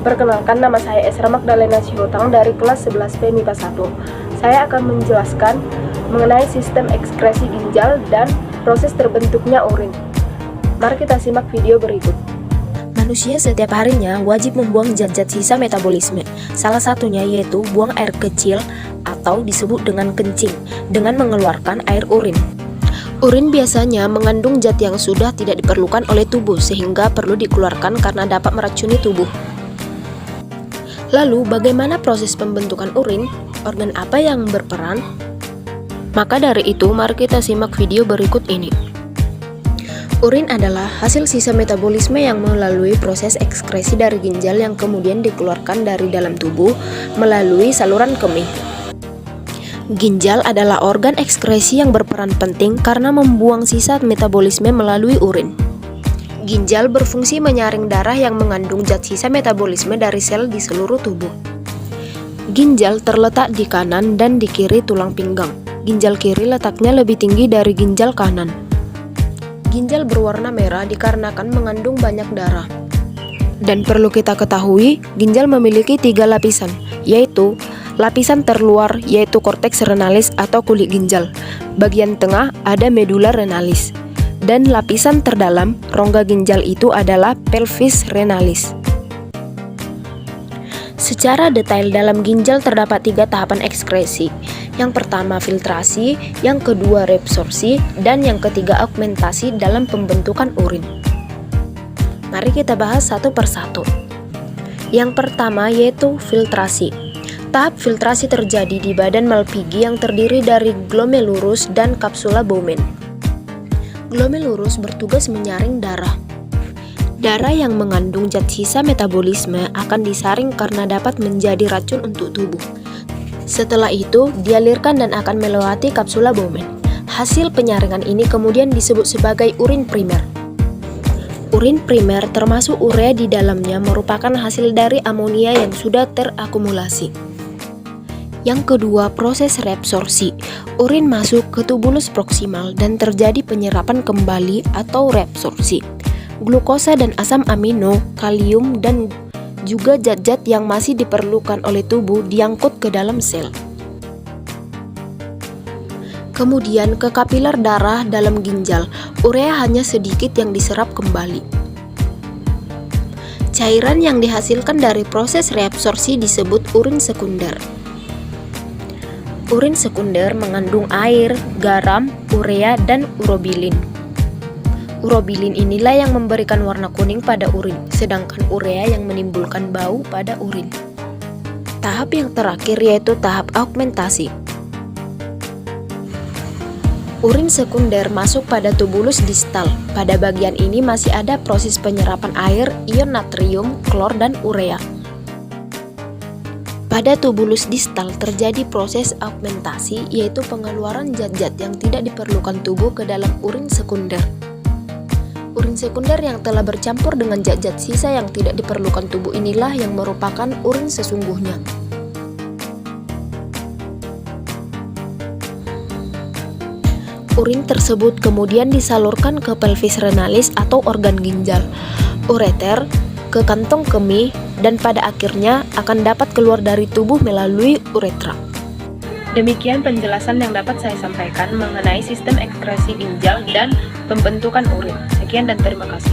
Perkenalkan, nama saya Esra Magdalena Sihotang dari kelas 11B MIPA 1. Saya akan menjelaskan mengenai sistem ekskresi ginjal dan proses terbentuknya urin. Mari kita simak video berikut. Manusia setiap harinya wajib membuang zat-zat sisa metabolisme. Salah satunya yaitu buang air kecil atau disebut dengan kencing dengan mengeluarkan air urin. Urin biasanya mengandung zat yang sudah tidak diperlukan oleh tubuh sehingga perlu dikeluarkan karena dapat meracuni tubuh. Lalu, bagaimana proses pembentukan urin? Organ apa yang berperan? Maka dari itu, mari kita simak video berikut ini. Urin adalah hasil sisa metabolisme yang melalui proses ekskresi dari ginjal yang kemudian dikeluarkan dari dalam tubuh melalui saluran kemih. Ginjal adalah organ ekskresi yang berperan penting karena membuang sisa metabolisme melalui urin. Ginjal berfungsi menyaring darah yang mengandung zat sisa metabolisme dari sel di seluruh tubuh. Ginjal terletak di kanan dan di kiri tulang pinggang. Ginjal kiri letaknya lebih tinggi dari ginjal kanan. Ginjal berwarna merah dikarenakan mengandung banyak darah. Dan perlu kita ketahui, ginjal memiliki 3 lapisan, yaitu lapisan terluar yaitu korteks renalis atau kulit ginjal. Bagian tengah ada medula renalis. Dan lapisan terdalam rongga ginjal itu adalah pelvis renalis. Secara detail dalam ginjal terdapat 3 tahapan ekskresi. Yang pertama filtrasi, yang kedua reabsorpsi, dan yang ketiga augmentasi dalam pembentukan urin. Mari kita bahas satu persatu. Yang pertama yaitu filtrasi. Tahap filtrasi terjadi di badan Malpighi yang terdiri dari glomerulus dan kapsula Bowman. Glomerulus bertugas menyaring darah. Darah yang mengandung zat sisa metabolisme akan disaring karena dapat menjadi racun untuk tubuh. Setelah itu, dialirkan dan akan melewati kapsula Bowman. Hasil penyaringan ini kemudian disebut sebagai urin primer. Urin primer termasuk urea di dalamnya merupakan hasil dari amonia yang sudah terakumulasi. Yang kedua, proses reabsorpsi. Urin masuk ke tubulus proksimal dan terjadi penyerapan kembali atau reabsorpsi. Glukosa dan asam amino, kalium, dan juga zat-zat yang masih diperlukan oleh tubuh diangkut ke dalam sel. Kemudian ke kapiler darah dalam ginjal, urea hanya sedikit yang diserap kembali. Cairan yang dihasilkan dari proses reabsorpsi disebut urin sekunder. Urin sekunder mengandung air, garam, urea, dan urobilin. Urobilin inilah yang memberikan warna kuning pada urin, sedangkan urea yang menimbulkan bau pada urin. Tahap yang terakhir yaitu tahap augmentasi. Urin sekunder masuk pada tubulus distal. Pada bagian ini masih ada proses penyerapan air, ion natrium, klor, dan urea. Pada tubulus distal terjadi proses augmentasi, yaitu pengeluaran zat-zat yang tidak diperlukan tubuh ke dalam urin sekunder. Urin sekunder yang telah bercampur dengan zat-zat sisa yang tidak diperlukan tubuh inilah yang merupakan urin sesungguhnya. Urin tersebut kemudian disalurkan ke pelvis renalis atau organ ginjal, ureter, ke kantong kemih, dan pada akhirnya akan dapat keluar dari tubuh melalui uretra. Demikian penjelasan yang dapat saya sampaikan mengenai sistem ekskresi ginjal dan pembentukan urin. Sekian dan terima kasih.